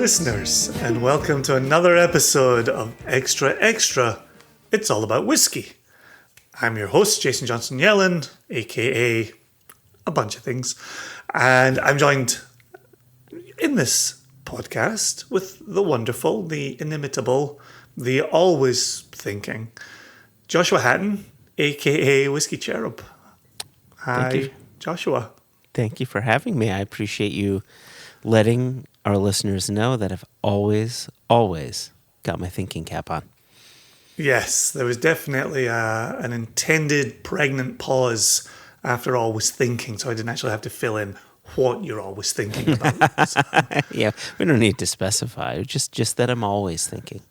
listeners, and welcome to another episode of Extra Extra. It's all about whiskey. I'm your host, Jason Johnson Yellen, aka a bunch of things, and I'm joined in this podcast with the wonderful, the inimitable, the always thinking Joshua Hatton, aka Whiskey Cherub. Hi, Joshua. Thank you for having me. I appreciate you letting our listeners know that I've always got my thinking cap on. Yes, there was definitely an intended pregnant pause after always thinking, so I didn't actually have to fill in what you're always thinking about. So. Yeah, we don't need to specify, just that I'm always thinking.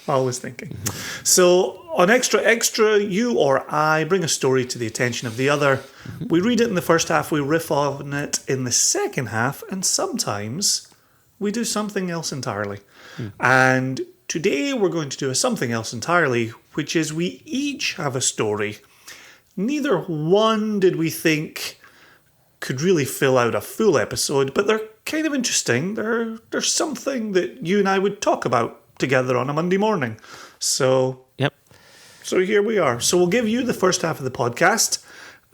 Always thinking. Mm-hmm. So on Extra Extra, you or I bring a story to the attention of the other. Mm-hmm. We read it in the first half, we riff on it in the second half, and sometimes we do something else entirely. And today we're going to do something else entirely, which is we each have a story. Neither one did we think could really fill out a full episode, but they're kind of interesting. They're something that you and I would talk about together on a Monday morning. So here we are. So we'll give you the first half of the podcast.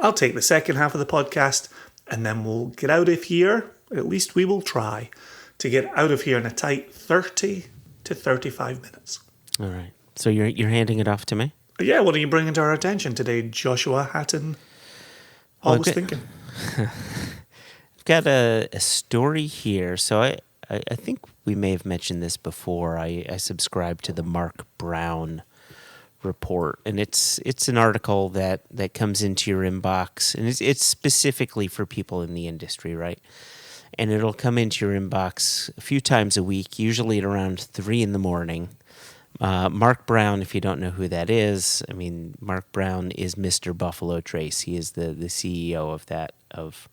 I'll take the second half of the podcast, and then we'll get out of here. At least we will try to get out of here in a tight 30 to 35 minutes. All right. So you're handing it off to me? Yeah, what are you bringing to our attention today, Joshua Hatton? Always thinking. I've got a story here. So I think we may have mentioned this before. I subscribe to the Mark Brown report, and it's an article that comes into your inbox, and it's specifically for people in the industry, right? And it'll come into your inbox a few times a week, usually at around 3 a.m. Mark Brown, if you don't know who that is, I mean, Mark Brown is Mr. Buffalo Trace. He is the CEO of that, of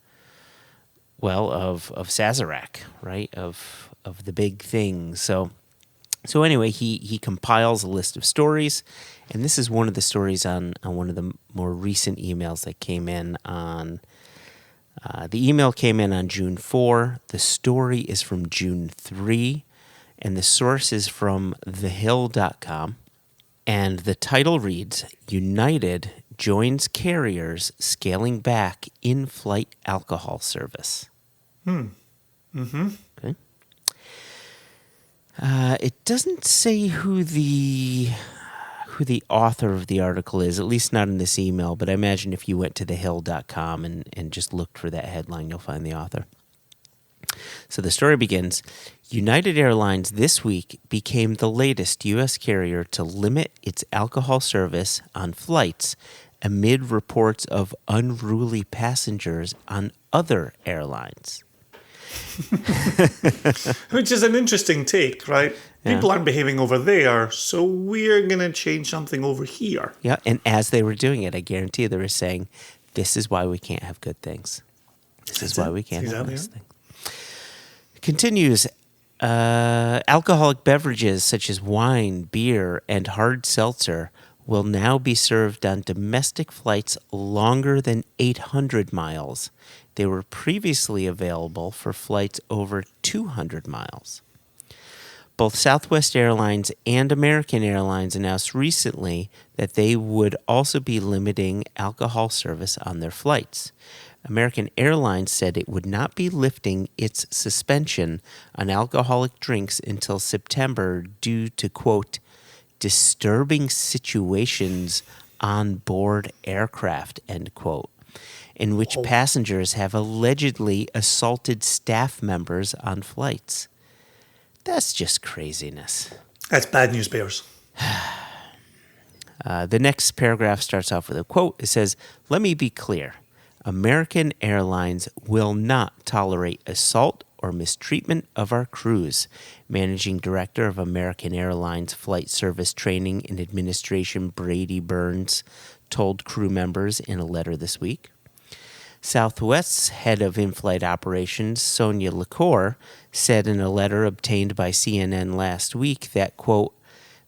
Sazerac, right? Of the big thing. So anyway, he compiles a list of stories, and this is one of the stories on one of the more recent emails that came in on. The email came in on June 4. The story is from June 3, and the source is from thehill.com. And the title reads, United joins carriers scaling back in-flight alcohol service. Mm-hmm. Okay. It doesn't say who the author of the article is, at least not in this email, but I imagine if you went to thehill.com and just looked for that headline, you'll find the author. So the story begins, United Airlines this week became the latest U.S. carrier to limit its alcohol service on flights amid reports of unruly passengers on other airlines. Which is an interesting take, right? Yeah. People aren't behaving over there, so we're going to change something over here. Yeah, and as they were doing it, I guarantee they were saying, this is why we can't have good things. This is why we can't have nice things. Continues, alcoholic beverages such as wine, beer, and hard seltzer will now be served on domestic flights longer than 800 miles. They were previously available for flights over 200 miles. Both Southwest Airlines and American Airlines announced recently that they would also be limiting alcohol service on their flights. American Airlines said it would not be lifting its suspension on alcoholic drinks until September due to, quote, disturbing situations on board aircraft, end quote, in which passengers have allegedly assaulted staff members on flights. That's just craziness. That's bad news bears. The next paragraph starts off with a quote. It says, let me be clear. American Airlines will not tolerate assault or mistreatment of our crews, Managing Director of American Airlines Flight Service Training and Administration Brady Burns told crew members in a letter this week. Southwest's head of in-flight operations, Sonia LaCour, said in a letter obtained by CNN last week that, quote,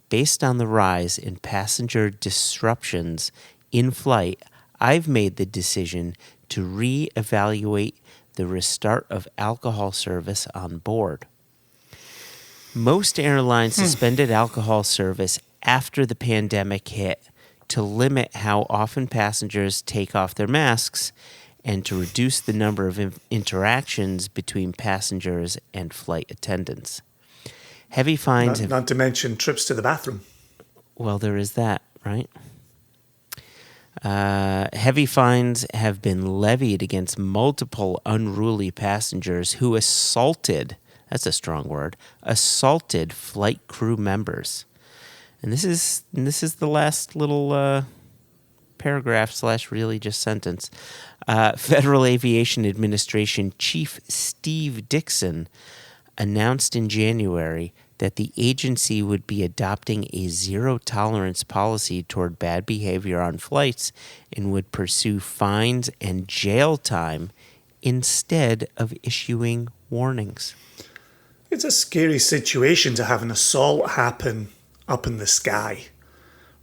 based on the rise in passenger disruptions in flight, I've made the decision to reevaluate the restart of alcohol service on board. Most airlines suspended alcohol service after the pandemic hit to limit how often passengers take off their masks and to reduce the number of interactions between passengers and flight attendants. Heavy fines not to mention trips to the bathroom. Well, there is that, right? Heavy fines have been levied against multiple unruly passengers who assaulted, that's a strong word, assaulted flight crew members. And this is the last little paragraph / really just sentence. Federal Aviation Administration Chief Steve Dixon announced in January that the agency would be adopting a zero-tolerance policy toward bad behavior on flights and would pursue fines and jail time instead of issuing warnings. It's a scary situation to have an assault happen up in the sky,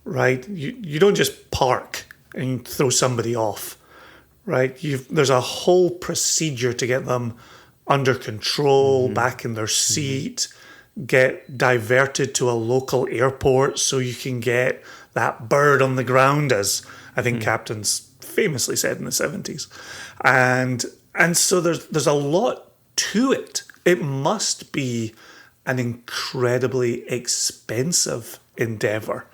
right? You don't just park and throw somebody off, right? There's a whole procedure to get them under control, back in their seat, get diverted to a local airport so you can get that bird on the ground, as I think captains famously said in the 70s. And so there's a lot to it. It must be an incredibly expensive endeavor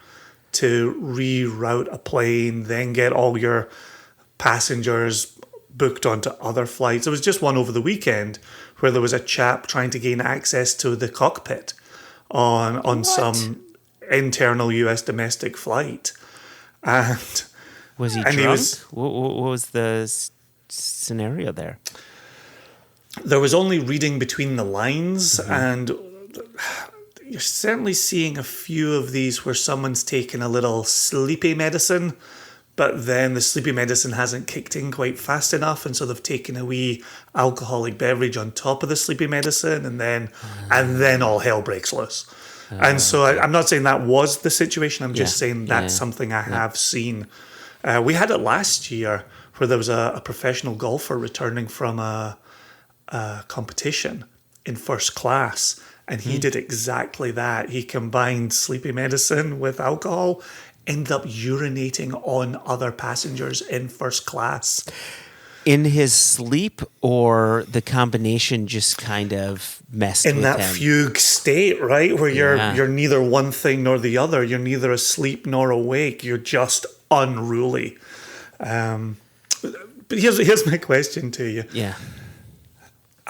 to reroute a plane, then get all your passengers booked onto other flights. There was just one over the weekend where there was a chap trying to gain access to the cockpit on some internal US domestic flight. And was he drunk? What was the scenario there? There was only reading between the lines, and you're certainly seeing a few of these where someone's taken a little sleepy medicine, but then the sleepy medicine hasn't kicked in quite fast enough, and so they've taken a wee alcoholic beverage on top of the sleepy medicine, and then all hell breaks loose. And so I'm not saying that was the situation. I'm just saying that's something I have seen. We had it last year where there was a professional golfer returning from a competition in first class, and he did exactly that. He combined sleepy medicine with alcohol, ended up urinating on other passengers in first class. In his sleep, or the combination just kind of messed with him? In that fugue state, right? Where you're neither one thing nor the other. You're neither asleep nor awake. You're just unruly. But here's my question to you. Yeah.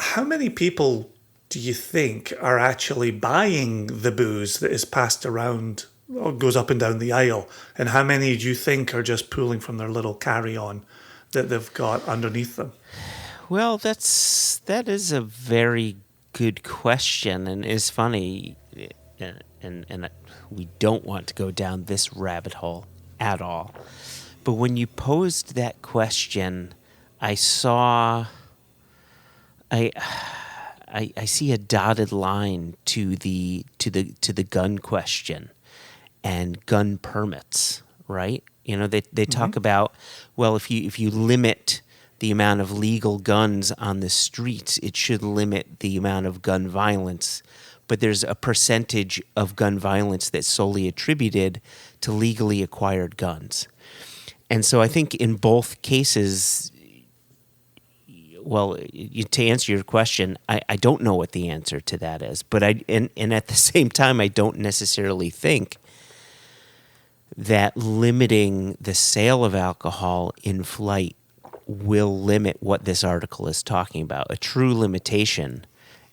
How many people do you think are actually buying the booze that is passed around or goes up and down the aisle? And how many do you think are just pulling from their little carry-on that they've got underneath them? Well, that is a very good question, and it's funny, and we don't want to go down this rabbit hole at all. But when you posed that question, I see a dotted line to the gun question and gun permits, right? You know, they talk about, well, if you limit the amount of legal guns on the streets, it should limit the amount of gun violence. But there's a percentage of gun violence that's solely attributed to legally acquired guns. And so I think in both cases, well, to answer your question, I don't know what the answer to that is. But and at the same time, I don't necessarily think that limiting the sale of alcohol in flight will limit what this article is talking about. A true limitation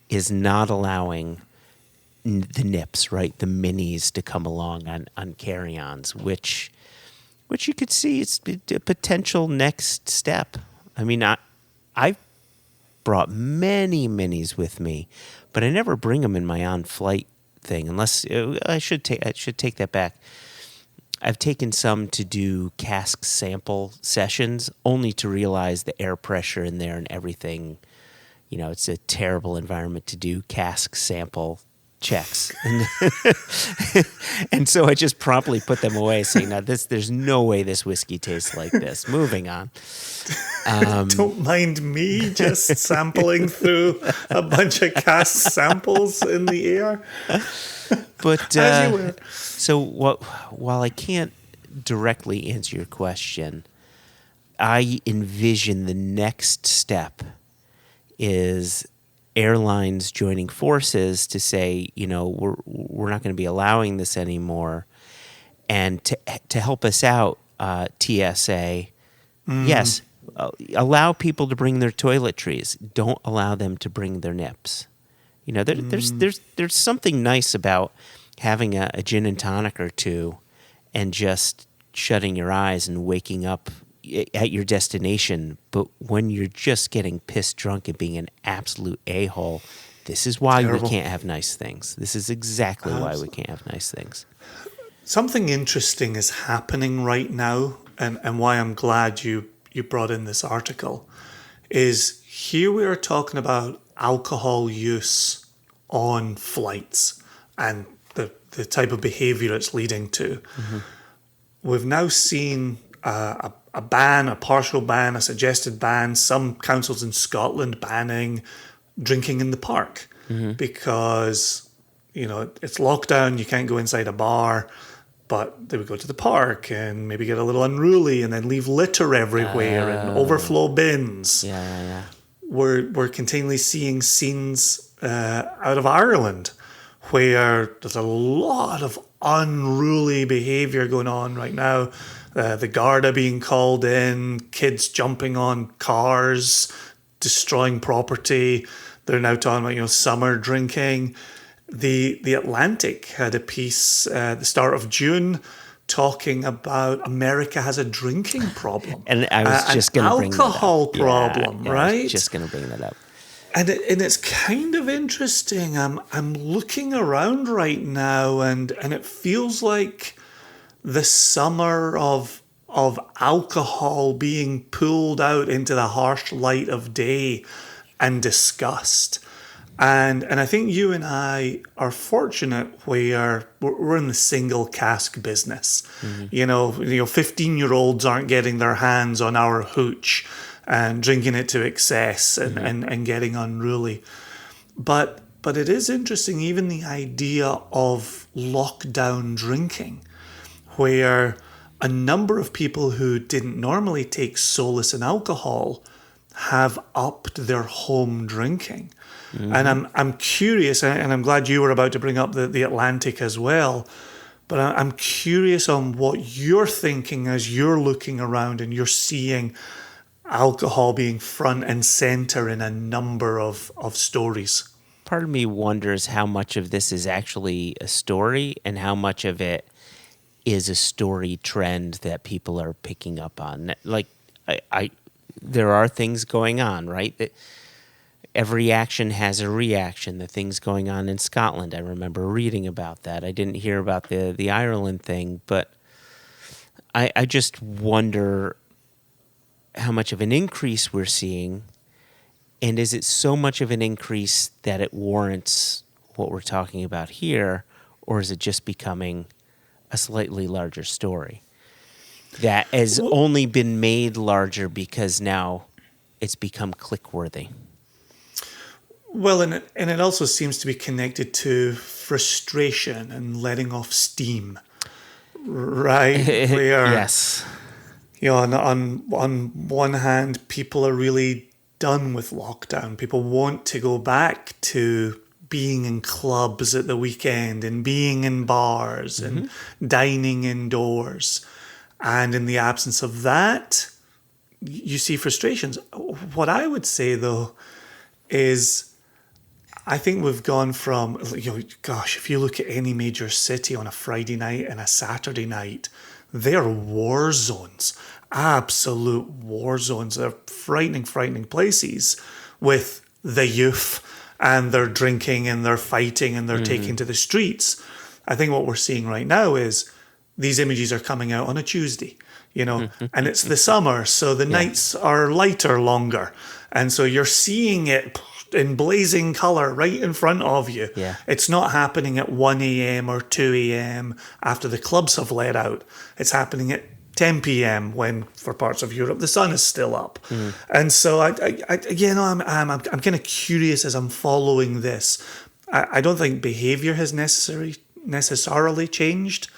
is not allowing the nips, right, the minis, to come along on carry-ons, which you could see it's a potential next step. I mean, I've brought many minis with me, but I never bring them in my on-flight thing. Unless I should take that back. I've taken some to do Cask sample sessions, only to realize the air pressure in there and everything. You know, it's a terrible environment to do Cask sample checks. And so I just promptly put them away, saying, "Now there's no way this whiskey tastes like this." Moving on. Don't mind me just sampling through a bunch of Cask samples in the air. But As you were. so while I can't directly answer your question, I envision the next step is airlines joining forces to say, we're not going to be allowing this anymore, and to help us out, TSA, yes, allow people to bring their toiletries. Don't allow them to bring their nips. There's something nice about having a gin and tonic or two, and just shutting your eyes and waking up at your destination. But when you're just getting pissed drunk and being an absolute a-hole, this is why we can't have nice things. This is exactly why we can't have nice things. Something interesting is happening right now, and why I'm glad you brought in this article, is here we are talking about alcohol use on flights and the type of behavior it's leading to. Mm-hmm. We've now seen a ban, a partial ban, a suggested ban, some councils in Scotland banning drinking in the park because, it's lockdown, you can't go inside a bar, but they would go to the park and maybe get a little unruly and then leave litter everywhere and overflow bins. Yeah. We're continually seeing scenes out of Ireland where there's a lot of unruly behaviour going on right now. The Garda being called in, kids jumping on cars, destroying property. They're now talking about summer drinking. The Atlantic had a piece at the start of June talking about America has a drinking problem. And I was just going to bring that up. Alcohol problem, right? I was just going to bring that up. And it's kind of interesting. I'm looking around right now, and it feels like the summer of alcohol being pulled out into the harsh light of day and discussed. And I think you and I are fortunate where we're in the single cask business. Mm-hmm. 15-year-olds aren't getting their hands on our hooch and drinking it to excess and getting unruly. But it is interesting, even the idea of lockdown drinking, where a number of people who didn't normally take solace in alcohol have upped their home drinking. Mm-hmm. And I'm curious, and I'm glad you were about to bring up the Atlantic as well, but I'm curious on what you're thinking as you're looking around and you're seeing alcohol being front and center in a number of stories. Part of me wonders how much of this is actually a story and how much of it is a story trend that people are picking up on. Like, there are things going on, right? That every action has a reaction. The things going on in Scotland, I remember reading about that. I didn't hear about the Ireland thing, but I just wonder how much of an increase we're seeing, and is it so much of an increase that it warrants what we're talking about here, or is it just becoming a slightly larger story that has only been made larger because now it's become click-worthy? Well, and it also seems to be connected to frustration and letting off steam, right? Yes. On one hand, people are really done with lockdown. People want to go back to being in clubs at the weekend and being in bars and dining indoors. And in the absence of that, you see frustrations. What I would say, though, is I think we've gone from, if you look at any major city on a Friday night and a Saturday night, they're war zones, absolute war zones. They're frightening places with the youth, and they're drinking and they're fighting and they're taking to the streets. I think what we're seeing right now is these images are coming out on a Tuesday, and it's the summer, so the nights are lighter, longer. And so you're seeing it in blazing colour right in front of you. Yeah. It's not happening at 1 a.m. or 2 a.m. after the clubs have let out. It's happening at 10 p.m. when, for parts of Europe, the sun is still up. And so, I'm kind of curious as I'm following this. I don't think behaviour has necessarily changed,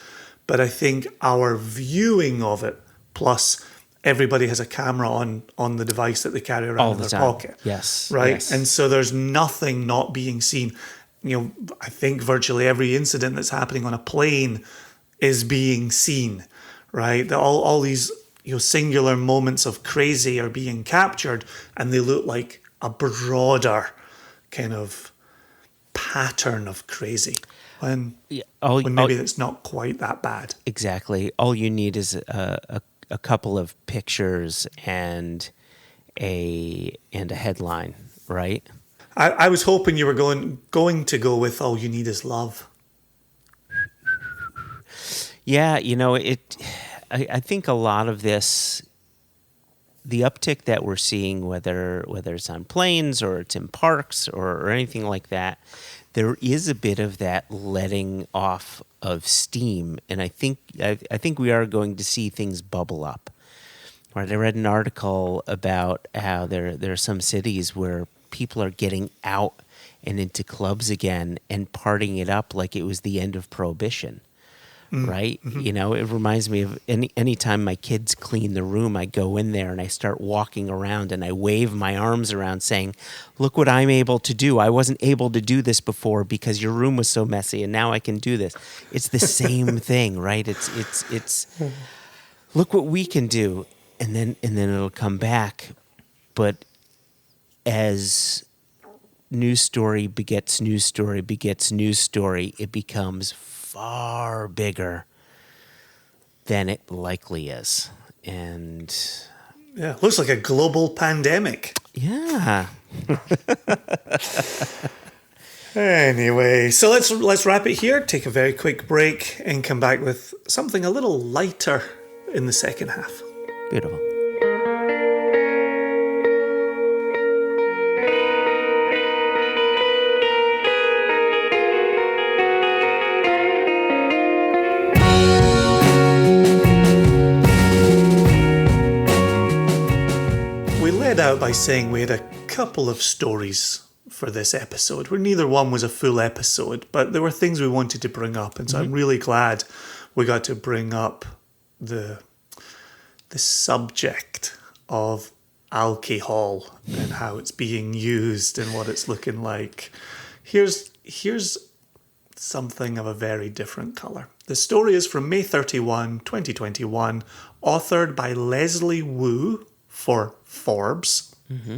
but I think our viewing of it, plus everybody has a camera on the device that they carry around in their pocket. Yes. Right? Yes. And so there's nothing not being seen. I think virtually every incident that's happening on a plane is being seen, right? All these singular moments of crazy are being captured, and they look like a broader kind of pattern of crazy. When maybe it's not quite that bad. Exactly. All you need is a couple of pictures and a headline, right? I was hoping you were going to go with all you need is love. Yeah, I think a lot of this, the uptick that we're seeing, whether it's on planes or it's in parks or anything like that, there is a bit of that letting off of steam, and I think we are going to see things bubble up. Right, I read an article about how there are some cities where people are getting out and into clubs again and partying it up like it was the end of Prohibition. Right? Mm-hmm. It reminds me of any time my kids clean the room, I go in there and I start walking around and I wave my arms around saying, look what I'm able to do. I wasn't able to do this before because your room was so messy, and now I can do this. It's the same thing, right? It's look what we can do, and then it'll come back. But as news story begets news story begets news story, it becomes far bigger than it likely is. And yeah, looks like a global pandemic. Yeah. Anyway, so let's wrap it here, take a very quick break, and come back with something a little lighter in the second half. Beautiful. Out by saying we had a couple of stories for this episode, where neither one was a full episode, but there were things we wanted to bring up, and so I'm really glad we got to bring up the subject of alcohol and how it's being used and what it's looking like. Here's something of a very different colour. The story is from May 31, 2021, authored by Leslie Wu for Forbes. Mm-hmm.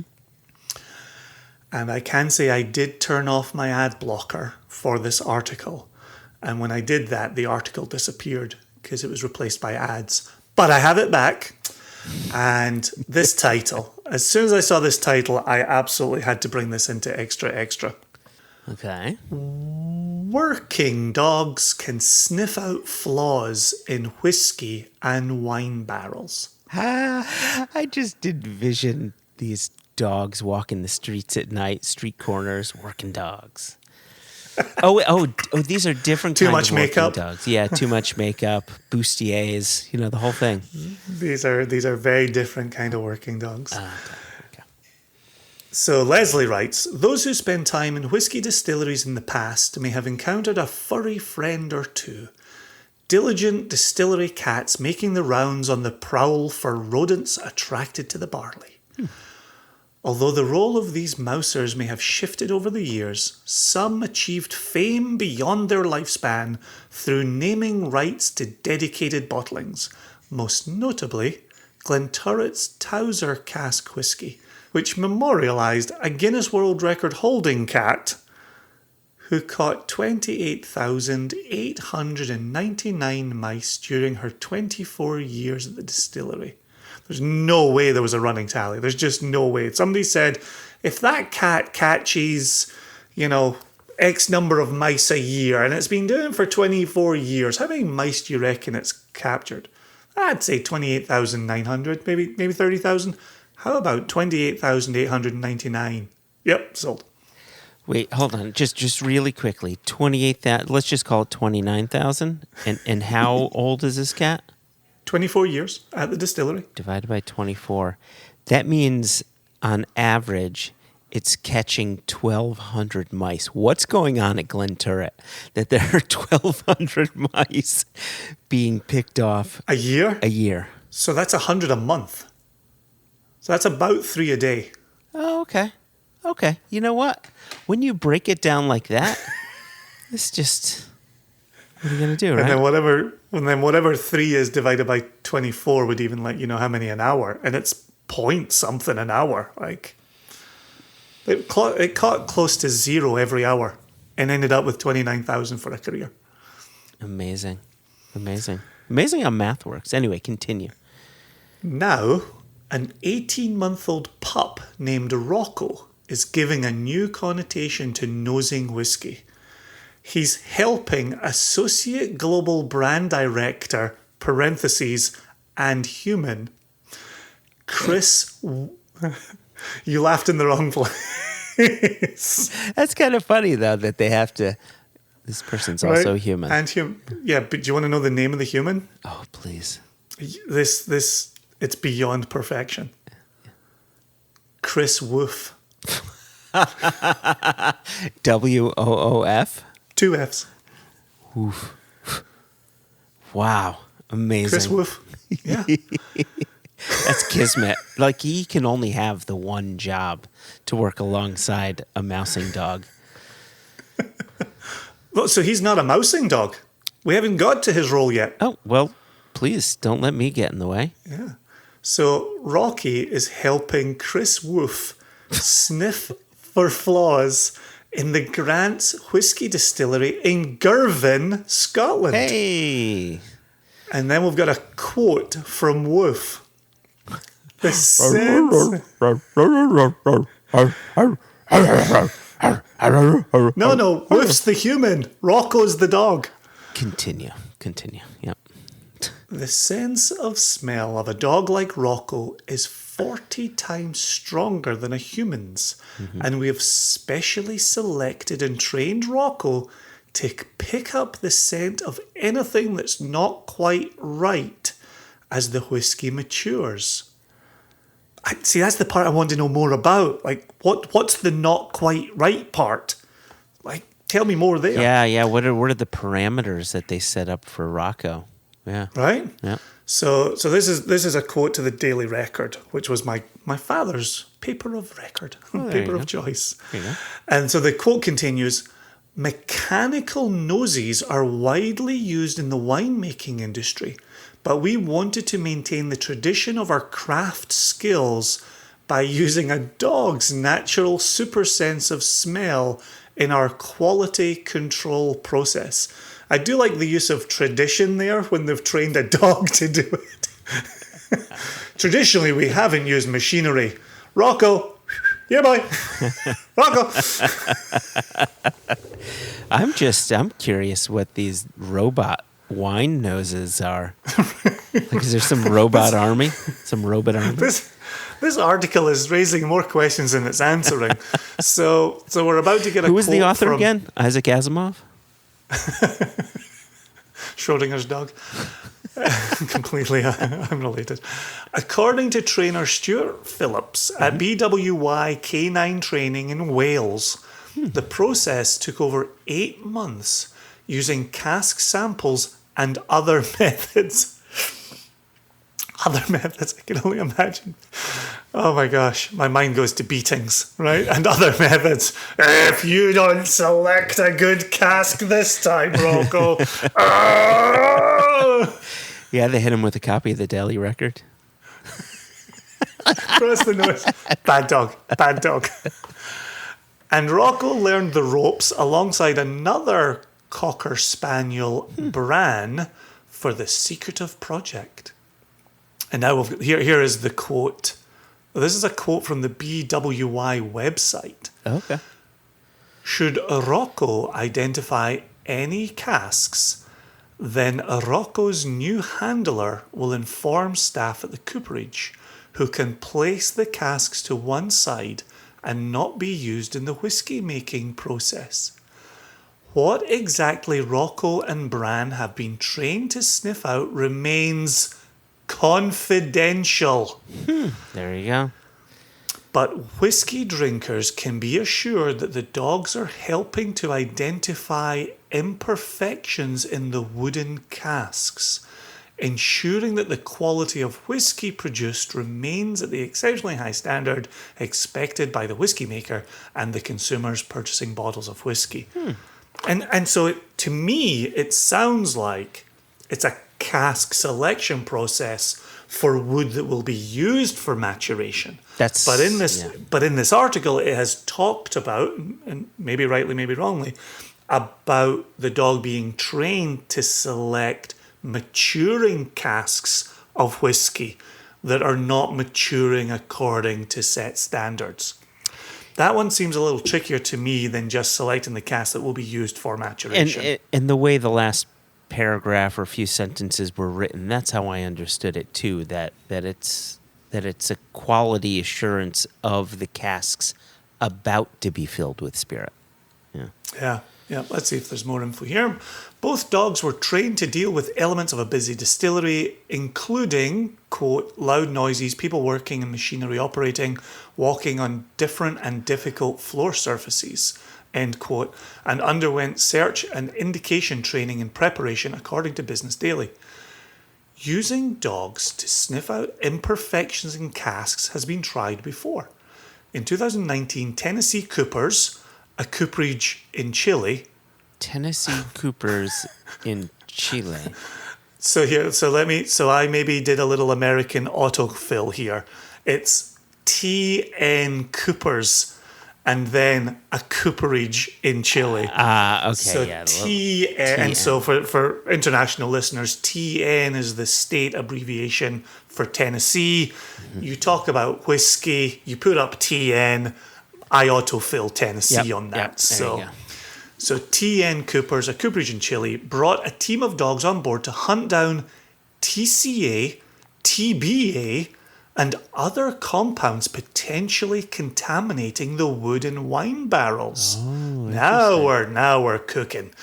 And I can say I did turn off my ad blocker for this article. And when I did that, the article disappeared because it was replaced by ads. But I have it back. And this title, as soon as I saw this title, I absolutely had to bring this into extra. Okay. Working dogs can sniff out flaws in whiskey and wine barrels. I just envision these dogs walking the streets at night, street corners, working dogs. Oh, these are different too kinds much of working makeup. Dogs. Yeah, too much makeup, bustiers, the whole thing. These are very different kind of working dogs. Okay. So Leslie writes, those who spend time in whiskey distilleries in the past may have encountered a furry friend or two. Diligent distillery cats making the rounds on the prowl for rodents attracted to the barley. Although the role of these mousers may have shifted over the years, some achieved fame beyond their lifespan through naming rights to dedicated bottlings, most notably Glenturret's Towser Cask whisky, which memorialised a Guinness World Record holding cat who caught 28,899 mice during her 24 years at the distillery. There's no way there was a running tally. There's just no way. Somebody said, if that cat catches, X number of mice a year, and it's been doing it for 24 years, how many mice do you reckon it's captured? I'd say 28,900, maybe 30,000. How about 28,899? Yep, sold. Wait, hold on. Just really quickly. 28,000. Let's just call it 29,000. And how old is this cat? 24 years at the distillery. Divided by 24. That means on average it's catching 1,200 mice. What's going on at Glen Turret that there are 1,200 mice being picked off a year? A year. So that's 100 a month. So that's about 3 a day. Oh, okay. Okay. You know what? When you break it down like that, it's just, what are you going to do, right? And then whatever 3 is divided by 24 would even let you know how many an hour. And it's point something an hour. Like, it caught close to 0 every hour and ended up with 29,000 for a career. Amazing. Amazing. Amazing how math works. Anyway, continue. Now, an 18-month-old pup named Rocco is giving a new connotation to nosing whiskey. He's helping Associate Global Brand Director, parentheses, and human, Chris... You laughed in the wrong place. That's kind of funny, though, that they have to... This person's also human. And human. Yeah, but do you want to know the name of the human? Oh, please. This it's beyond perfection. Chris Woof. WOOF? 2 Fs. Woof. Wow. Amazing. Chris Woof. Yeah. That's kismet. Like, he can only have the one job to work alongside a mousing dog. Well, so he's not a mousing dog. We haven't got to his role yet. Oh, well, please don't let me get in the way. Yeah. So Rocky is helping Chris Woof sniff for flaws in the Grant's Whiskey Distillery in Girvan, Scotland. Hey! And then we've got a quote from Woof. The sense... No, Woof's the human. Rocco's the dog. Continue. Yep. The sense of smell of a dog like Rocco is 40 times stronger than a human's. Mm-hmm. And we have specially selected and trained Rocco to pick up the scent of anything that's not quite right as the whiskey matures. See, that's the part I want to know more about. Like, what's the not quite right part? Like, tell me more there. Yeah. What are the parameters that they set up for Rocco? Yeah. Right? Yeah. So this is a quote to the Daily Record, which was my father's paper of record, paper of choice. There you go. And so the quote continues, mechanical noses are widely used in the winemaking industry, but we wanted to maintain the tradition of our craft skills by using a dog's natural super sense of smell in our quality control process. I do like the use of tradition there when they've trained a dog to do it. Traditionally, we haven't used machinery. Rocco, yeah, boy. Rocco. I'm curious what these robot wine noses are. Like, is there some robot army? Some robot army? This article is raising more questions than it's answering. So we're about to get a quote. Who was the author again? Isaac Asimov? Schrodinger's dog. Completely unrelated. According to trainer Stuart Phillips at BWY K9 Training in Wales, the process took over 8 months using cask samples and other methods. Other methods, I can only imagine. Oh my gosh, my mind goes to beatings, right? And other methods. If you don't select a good cask this time, Rocco. Yeah, they hit him with a copy of the Daily Record. Press the nose. Bad dog. And Rocco learned the ropes alongside another Cocker Spaniel, Bran, for the secretive project. And now here is the quote. This is a quote from the BWY website. Okay. Should Rocco identify any casks, then Rocco's new handler will inform staff at the cooperage, who can place the casks to one side and not be used in the whiskey making process. What exactly Rocco and Bran have been trained to sniff out remains confidential. There you go. But whiskey drinkers can be assured that the dogs are helping to identify imperfections in the wooden casks, ensuring that the quality of whiskey produced remains at the exceptionally high standard expected by the whiskey maker and the consumers purchasing bottles of whiskey. And so to me, it sounds like it's a cask selection process for wood that will be used for maturation. But in this article, it has talked about, and maybe rightly, maybe wrongly, about the dog being trained to select maturing casks of whiskey that are not maturing according to set standards. That one seems a little trickier to me than just selecting the cask that will be used for maturation. And the way the last paragraph or few sentences were written, that's how I understood it too, that it's a quality assurance of the casks about to be filled with spirit. Yeah, let's see if there's more info here. Both dogs were trained to deal with elements of a busy distillery, including, quote, loud noises, people working and machinery operating, walking on different and difficult floor surfaces, end quote, and underwent search and indication training in preparation according to Business Daily. Using dogs to sniff out imperfections in casks has been tried before. In 2019, Tennessee Coopers, a cooperage in Chile. Tennessee Coopers in Chile. So I maybe did a little American autofill here. It's T.N. Coopers and then a cooperage in Chile. Okay. So yeah, T.N. And so for international listeners, T.N. is the state abbreviation for Tennessee. You talk about whiskey, you put up T.N., I autofill Tennessee on that. So T.N. Coopers, a cooperage in Chile, brought a team of dogs on board to hunt down TCA, TBA, and other compounds potentially contaminating the wood in wine barrels. Now we're cooking.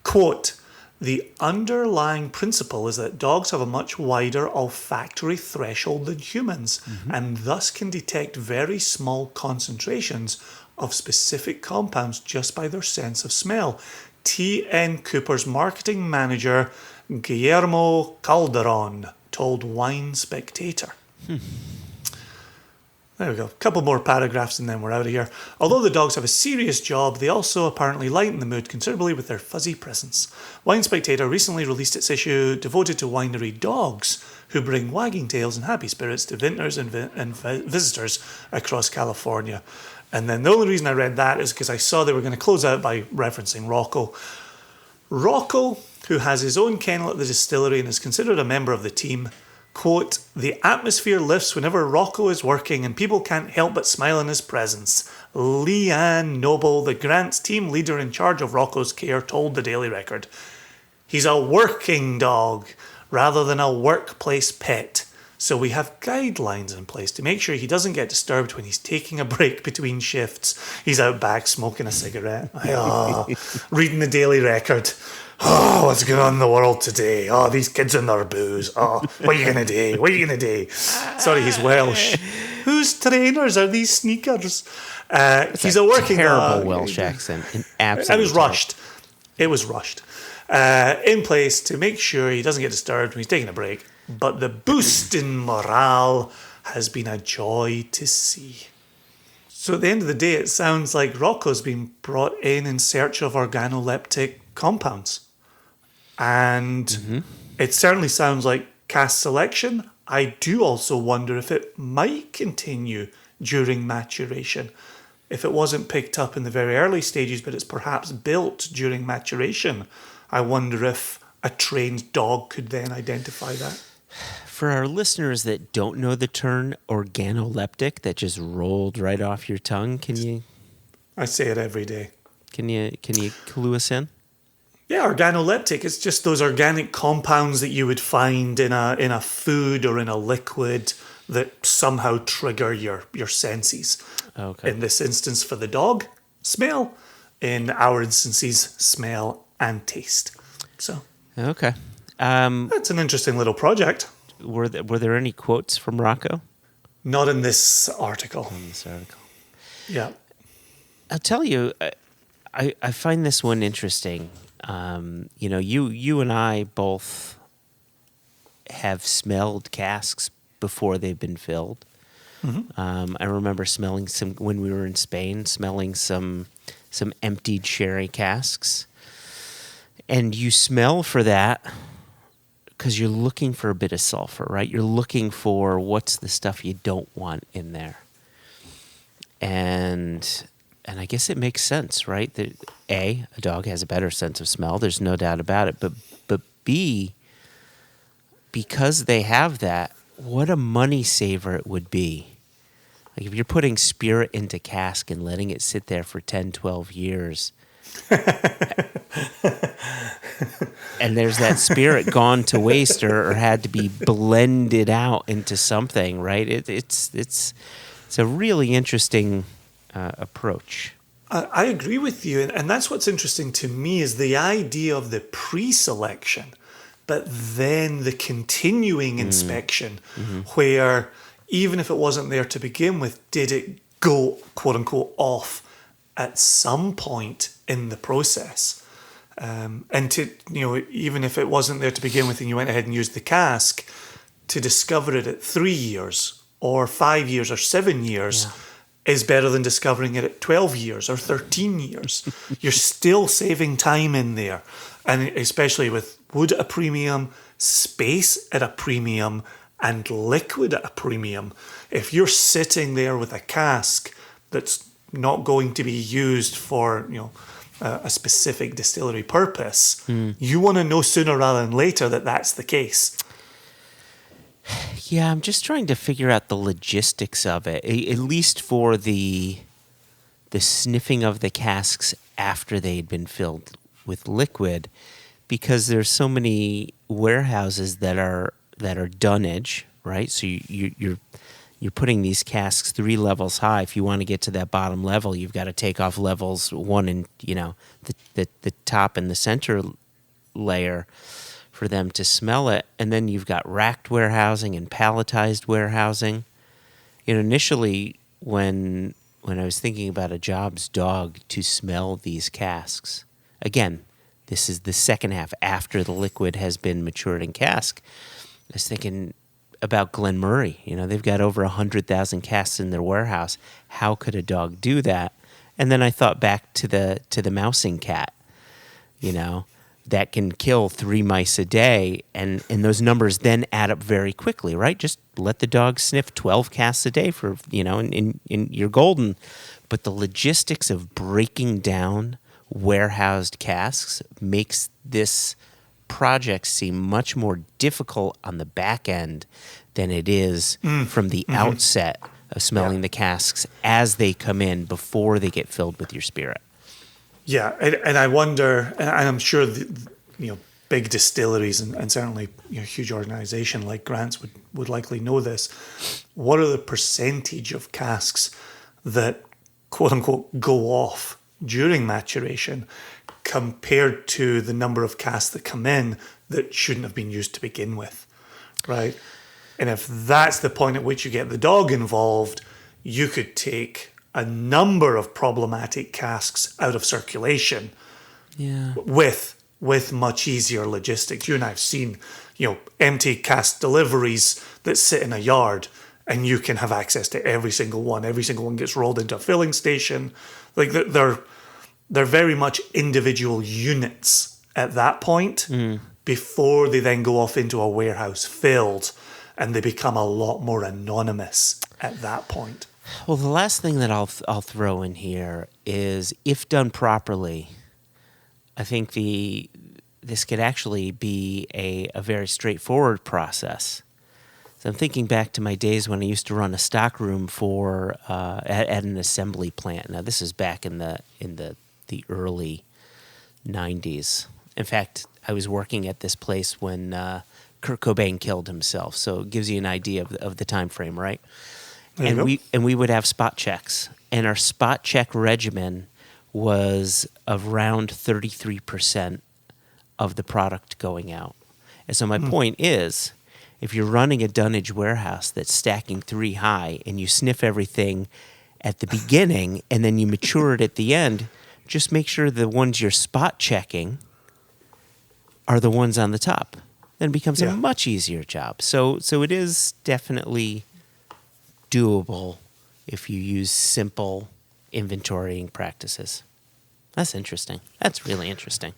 Quote, the underlying principle is that dogs have a much wider olfactory threshold than humans and thus can detect very small concentrations of specific compounds just by their sense of smell. T.N. Cooper's marketing manager, Guillermo Calderon, told Wine Spectator. There we go. A couple more paragraphs and then we're out of here. Although the dogs have a serious job, they also apparently lighten the mood considerably with their fuzzy presence. Wine Spectator recently released its issue devoted to winery dogs who bring wagging tails and happy spirits to vintners and visitors across California. And then the only reason I read that is because I saw they were going to close out by referencing Rocco. Rocco, who has his own kennel at the distillery and is considered a member of the team, quote, the atmosphere lifts whenever Rocco is working and people can't help but smile in his presence. Leanne Noble, the Grant's team leader in charge of Rocco's care, told the Daily Record. He's a working dog rather than a workplace pet. So we have guidelines in place to make sure he doesn't get disturbed when he's taking a break between shifts. He's out back smoking a cigarette. Reading the Daily Record. Oh, what's going on in the world today? Oh, these kids and their booze. Oh, what are you going to do? What are you going to do? Sorry, he's Welsh. Whose trainers are these sneakers? He's a working terrible Welsh accent. Absolutely. It was rushed. In place to make sure he doesn't get disturbed when he's taking a break. But the boost in morale has been a joy to see. So at the end of the day, it sounds like Rocco's been brought in search of organoleptic compounds. And it certainly sounds like cask selection. I do also wonder if it might continue during maturation. If it wasn't picked up in the very early stages, but it's perhaps built during maturation, I wonder if a trained dog could then identify that. For our listeners that don't know the term organoleptic that just rolled right off your tongue, can you? I say it every day. Can you clue us in? Yeah, organoleptic. It's just those organic compounds that you would find in a food or in a liquid that somehow trigger your senses. Okay. In this instance, for the dog, smell. In our instances, smell and taste. So Okay. that's an interesting little project. Were there any quotes from Rocco Not in this article. in this article? Yeah. I'll tell you, I find this one interesting. You and I both have smelled casks before they've been filled. Mm-hmm. I remember smelling some when we were in Spain, smelling some emptied sherry casks, and you smell for that because you're looking for a bit of sulfur, right? You're looking for what's the stuff you don't want in there, and I guess it makes sense, right? That a dog has a better sense of smell. There's no doubt about it, but B, because they have that, what a money saver it would be. Like if you're putting spirit into cask and letting it sit there for 10, 12 years, and there's that spirit gone to waste or had to be blended out into something, right? It's a really interesting approach. I agree with you, and that's what's interesting to me is the idea of the pre-selection, but then the continuing inspection, where even if it wasn't there to begin with, did it go, quote unquote, off at some point in the process? And to, even if it wasn't there to begin with and you went ahead and used the cask, to discover it at 3 years or 5 years or 7 years is better than discovering it at 12 years or 13 years. You're still saving time in there. And especially with wood at a premium, space at a premium, and liquid at a premium. If you're sitting there with a cask that's not going to be used for, a specific distillery purpose, you want to know sooner rather than later that that's the case. Yeah, I'm just trying to figure out the logistics of it, at least for the sniffing of the casks after they had been filled with liquid, because there's so many warehouses that are dunnage, right? So you're putting these casks 3 levels high. If you want to get to that bottom level, you've got to take off levels 1 and the top and the center layer for them to smell it. And then you've got racked warehousing and palletized warehousing. Initially when I was thinking about a job's dog to smell these casks, again, this is the second half after the liquid has been matured in cask. I was thinking about Glen Murray. They've got over 100,000 casks in their warehouse. How could a dog do that? And then I thought back to the mousing cat, that can kill 3 mice a day, and those numbers then add up very quickly, right? Just let the dog sniff 12 casks a day for, and you're golden. But the logistics of breaking down warehoused casks makes this project seem much more difficult on the back end than it is from the outset of smelling the casks as they come in before they get filled with your spirit. Yeah, and I wonder, and I'm sure big distilleries and certainly a huge organization like Grant's would likely know this. What are the percentage of casks that quote unquote go off during maturation compared to the number of casks that come in that shouldn't have been used to begin with, right? And if that's the point at which you get the dog involved, you could take a number of problematic casks out of circulation with much easier logistics. You and I have seen, empty cask deliveries that sit in a yard and you can have access to every single one. Every single one gets rolled into a filling station. Like they're very much individual units at that point before they then go off into a warehouse filled, and they become a lot more anonymous at that point. Well, the last thing that I'll throw in here is, if done properly, I think this could actually be a very straightforward process. So I'm thinking back to my days when I used to run a stock room for at an assembly plant. Now this is back in the early 90s. In fact, I was working at this place when Kurt Cobain killed himself. So it gives you an idea of the time frame, right? There you go. We would have spot checks, and our spot check regimen was around 33% of the product going out. And so my point is, if you're running a dunnage warehouse that's stacking 3 high and you sniff everything at the beginning and then you mature it at the end, just make sure the ones you're spot checking are the ones on the top. Then it becomes a much easier job. So it is definitely doable if you use simple inventorying practices. That's interesting. That's really interesting.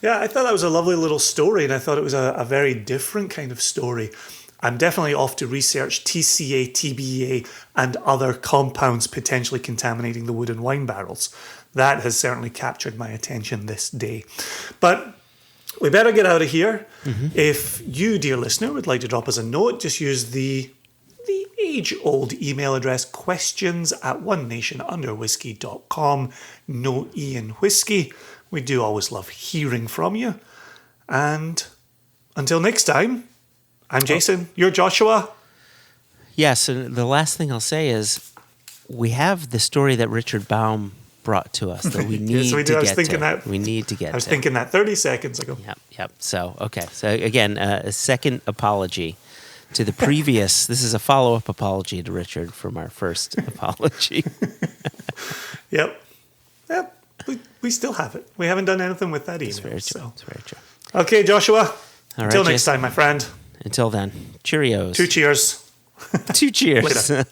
Yeah, I thought that was a lovely little story, and I thought it was a very different kind of story. I'm definitely off to research TCA, TBA, and other compounds potentially contaminating the wood and wine barrels. That has certainly captured my attention this day. But we better get out of here. If you, dear listener, would like to drop us a note, just use the age-old email address, questions@onenationunderwhiskey.com. No E in whiskey. We do always love hearing from you. And until next time, I'm Jason. You're Joshua. Yes, and the last thing I'll say is we have the story that Richard Baum brought to us that we need to get to. We need to get to. I was thinking that 30 seconds ago. Yep. So, okay. So, again, a second apology to the previous. This is a follow-up apology to Richard from our first apology. Yep. We still have it. We haven't done anything with that email. It's very true. It's very true. Okay, Joshua. All right, until next time, my friend. Until then, cheerios. 2 cheers. 2 cheers. Later.